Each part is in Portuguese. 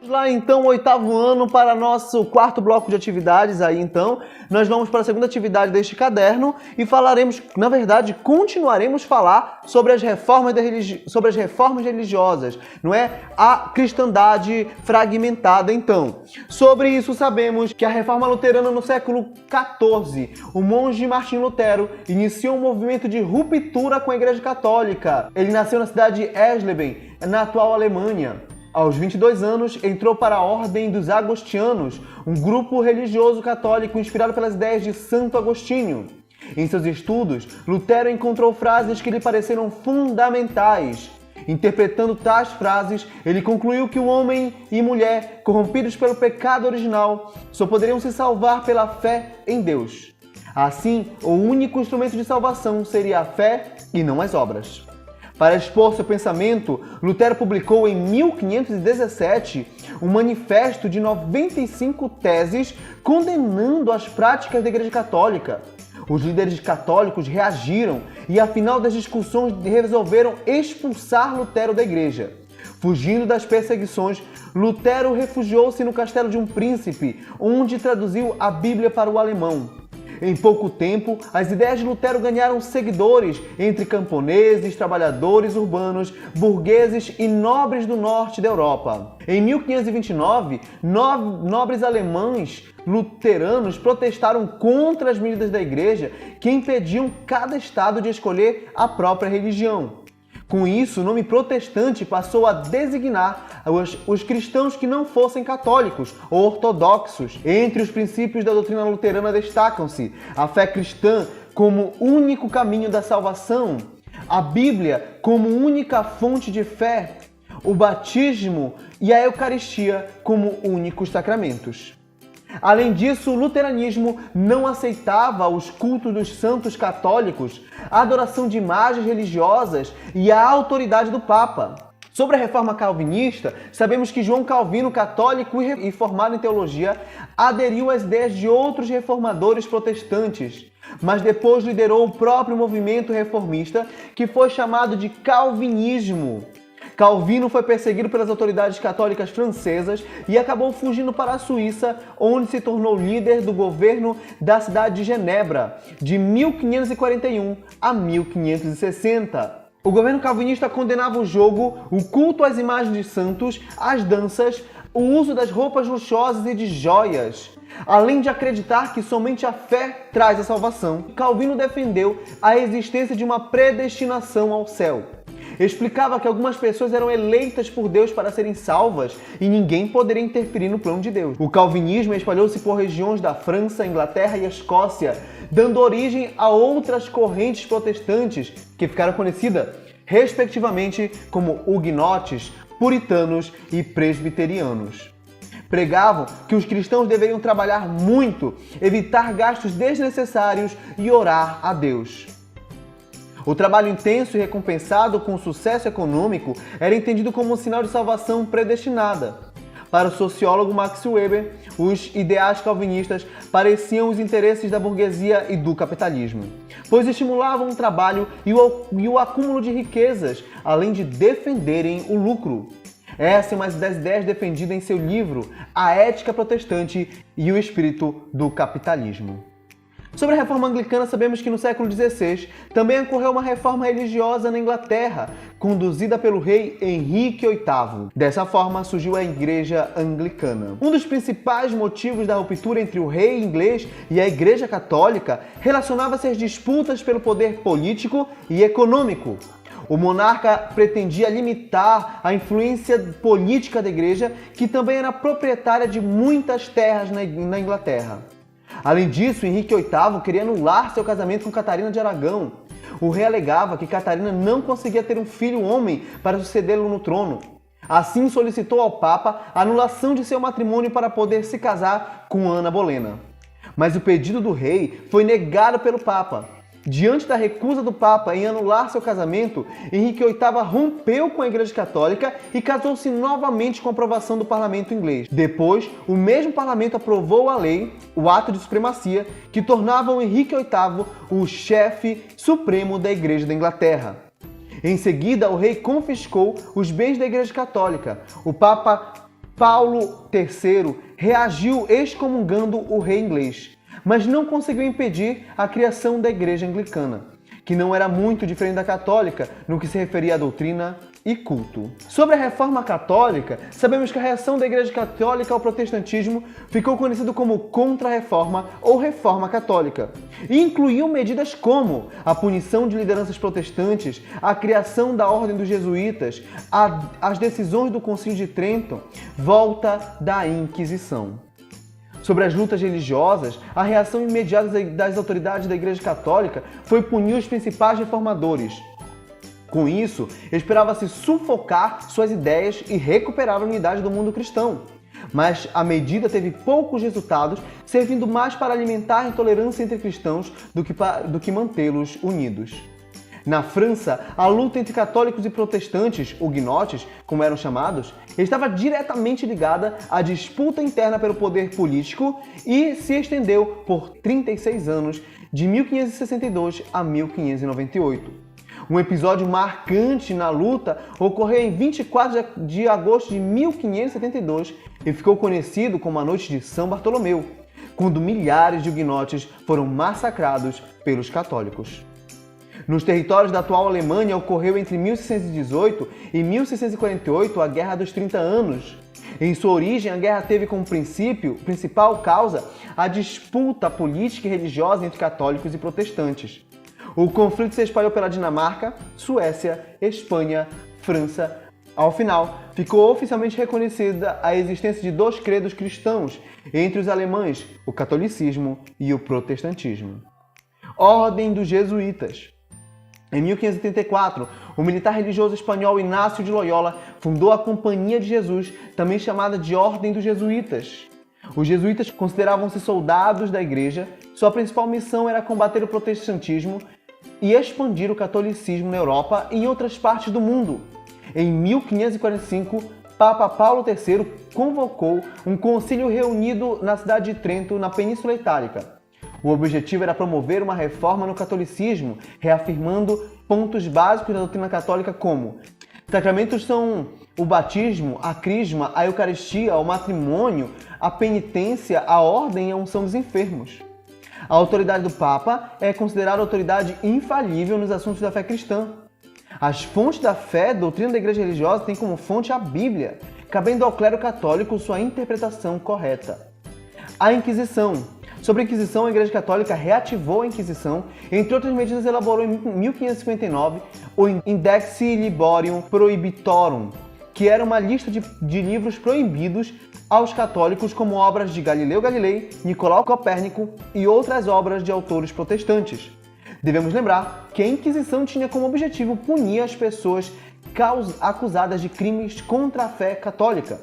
Vamos lá então, 8º ano para nosso 4º bloco de atividades. Aí então, nós vamos para a segunda atividade deste caderno e falaremos, na verdade, continuaremos a falar sobre as reformas religiosas, não é? A cristandade fragmentada. Então, sobre isso sabemos que a reforma luterana no século XIV, o monge Martinho Lutero iniciou um movimento de ruptura com a Igreja Católica. Ele nasceu na cidade de Eisleben, na atual Alemanha. Aos 22 anos, entrou para a Ordem dos Agostinianos, um grupo religioso católico inspirado pelas ideias de Santo Agostinho. Em seus estudos, Lutero encontrou frases que lhe pareceram fundamentais. Interpretando tais frases, ele concluiu que o homem e mulher, corrompidos pelo pecado original, só poderiam se salvar pela fé em Deus. Assim, o único instrumento de salvação seria a fé e não as obras. Para expor seu pensamento, Lutero publicou em 1517 um manifesto de 95 teses condenando as práticas da Igreja Católica. Os líderes católicos reagiram e, ao final das discussões, resolveram expulsar Lutero da Igreja. Fugindo das perseguições, Lutero refugiou-se no castelo de um príncipe, onde traduziu a Bíblia para o alemão. Em pouco tempo, as ideias de Lutero ganharam seguidores entre camponeses, trabalhadores urbanos, burgueses e nobres do norte da Europa. Em 1529, nobres alemães luteranos protestaram contra as medidas da Igreja que impediam cada estado de escolher a própria religião. Com isso, o nome protestante passou a designar os cristãos que não fossem católicos ou ortodoxos. Entre os princípios da doutrina luterana destacam-se a fé cristã como único caminho da salvação, a Bíblia como única fonte de fé, o batismo e a Eucaristia como únicos sacramentos. Além disso, o luteranismo não aceitava os cultos dos santos católicos, a adoração de imagens religiosas e a autoridade do Papa. Sobre a reforma calvinista, sabemos que João Calvino, católico e formado em teologia, aderiu às ideias de outros reformadores protestantes, mas depois liderou o próprio movimento reformista, que foi chamado de calvinismo. Calvino foi perseguido pelas autoridades católicas francesas e acabou fugindo para a Suíça, onde se tornou líder do governo da cidade de Genebra, de 1541 a 1560. O governo calvinista condenava o jogo, o culto às imagens de santos, as danças, o uso das roupas luxuosas e de joias. Além de acreditar que somente a fé traz a salvação, Calvino defendeu a existência de uma predestinação ao céu. Explicava que algumas pessoas eram eleitas por Deus para serem salvas e ninguém poderia interferir no plano de Deus. O calvinismo espalhou-se por regiões da França, Inglaterra e Escócia, dando origem a outras correntes protestantes que ficaram conhecidas, respectivamente, como huguenotes, puritanos e presbiterianos. Pregavam que os cristãos deveriam trabalhar muito, evitar gastos desnecessários e orar a Deus. O trabalho intenso e recompensado com sucesso econômico era entendido como um sinal de salvação predestinada. Para o sociólogo Max Weber, os ideais calvinistas pareciam os interesses da burguesia e do capitalismo, pois estimulavam o trabalho e o acúmulo de riquezas, além de defenderem o lucro. Essa é uma das ideias defendidas em seu livro A Ética Protestante e o Espírito do Capitalismo. Sobre a reforma anglicana, sabemos que no século XVI também ocorreu uma reforma religiosa na Inglaterra, conduzida pelo rei Henrique VIII. Dessa forma, surgiu a Igreja Anglicana. Um dos principais motivos da ruptura entre o rei inglês e a Igreja Católica relacionava-se às disputas pelo poder político e econômico. O monarca pretendia limitar a influência política da Igreja, que também era proprietária de muitas terras na Inglaterra. Além disso, Henrique VIII queria anular seu casamento com Catarina de Aragão. O rei alegava que Catarina não conseguia ter um filho homem para sucedê-lo no trono. Assim, solicitou ao Papa a anulação de seu matrimônio para poder se casar com Ana Bolena. Mas o pedido do rei foi negado pelo Papa. Diante da recusa do Papa em anular seu casamento, Henrique VIII rompeu com a Igreja Católica e casou-se novamente com a aprovação do parlamento inglês. Depois, o mesmo parlamento aprovou a lei, o Ato de Supremacia, que tornava o Henrique VIII o chefe supremo da Igreja da Inglaterra. Em seguida, o rei confiscou os bens da Igreja Católica. O Papa Paulo III reagiu excomungando o rei inglês, mas não conseguiu impedir a criação da Igreja Anglicana, que não era muito diferente da católica no que se referia à doutrina e culto. Sobre a Reforma Católica, sabemos que a reação da Igreja Católica ao protestantismo ficou conhecido como Contra-Reforma ou Reforma Católica, e incluiu medidas como a punição de lideranças protestantes, a criação da Ordem dos Jesuítas, as decisões do Concílio de Trento, volta da Inquisição. Sobre as lutas religiosas, a reação imediata das autoridades da Igreja Católica foi punir os principais reformadores. Com isso, esperava-se sufocar suas ideias e recuperar a unidade do mundo cristão. Mas a medida teve poucos resultados, servindo mais para alimentar a intolerância entre cristãos do que mantê-los unidos. Na França, a luta entre católicos e protestantes, huguenotes, como eram chamados, estava diretamente ligada à disputa interna pelo poder político e se estendeu por 36 anos, de 1562 a 1598. Um episódio marcante na luta ocorreu em 24 de agosto de 1572 e ficou conhecido como a Noite de São Bartolomeu, quando milhares de huguenotes foram massacrados pelos católicos. Nos territórios da atual Alemanha ocorreu entre 1618 e 1648 a Guerra dos 30 Anos. Em sua origem, a guerra teve como principal causa a disputa política e religiosa entre católicos e protestantes. O conflito se espalhou pela Dinamarca, Suécia, Espanha, França. Ao final, ficou oficialmente reconhecida a existência de dois credos cristãos entre os alemães, o catolicismo e o protestantismo. Ordem dos Jesuítas. Em 1584, o militar religioso espanhol Inácio de Loyola fundou a Companhia de Jesus, também chamada de Ordem dos Jesuítas. Os jesuítas consideravam-se soldados da Igreja, sua principal missão era combater o protestantismo e expandir o catolicismo na Europa e em outras partes do mundo. Em 1545, Papa Paulo III convocou um concílio reunido na cidade de Trento, na Península Itálica. O objetivo era promover uma reforma no catolicismo, reafirmando pontos básicos da doutrina católica como sacramentos são o batismo, a crisma, a eucaristia, o matrimônio, a penitência, a ordem e a unção dos enfermos. A autoridade do Papa é considerada autoridade infalível nos assuntos da fé cristã. As fontes da fé, doutrina da igreja religiosa, têm como fonte a Bíblia, cabendo ao clero católico sua interpretação correta. A Inquisição. Sobre a Inquisição, a Igreja Católica reativou a Inquisição, entre outras medidas elaborou em 1559 o Index Liborium Prohibitorum, que era uma lista de livros proibidos aos católicos, como obras de Galileu Galilei, Nicolau Copérnico e outras obras de autores protestantes. Devemos lembrar que a Inquisição tinha como objetivo punir as pessoas acusadas de crimes contra a fé católica.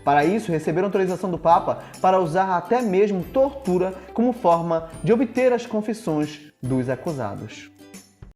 Para isso, receberam autorização do Papa para usar até mesmo tortura como forma de obter as confissões dos acusados.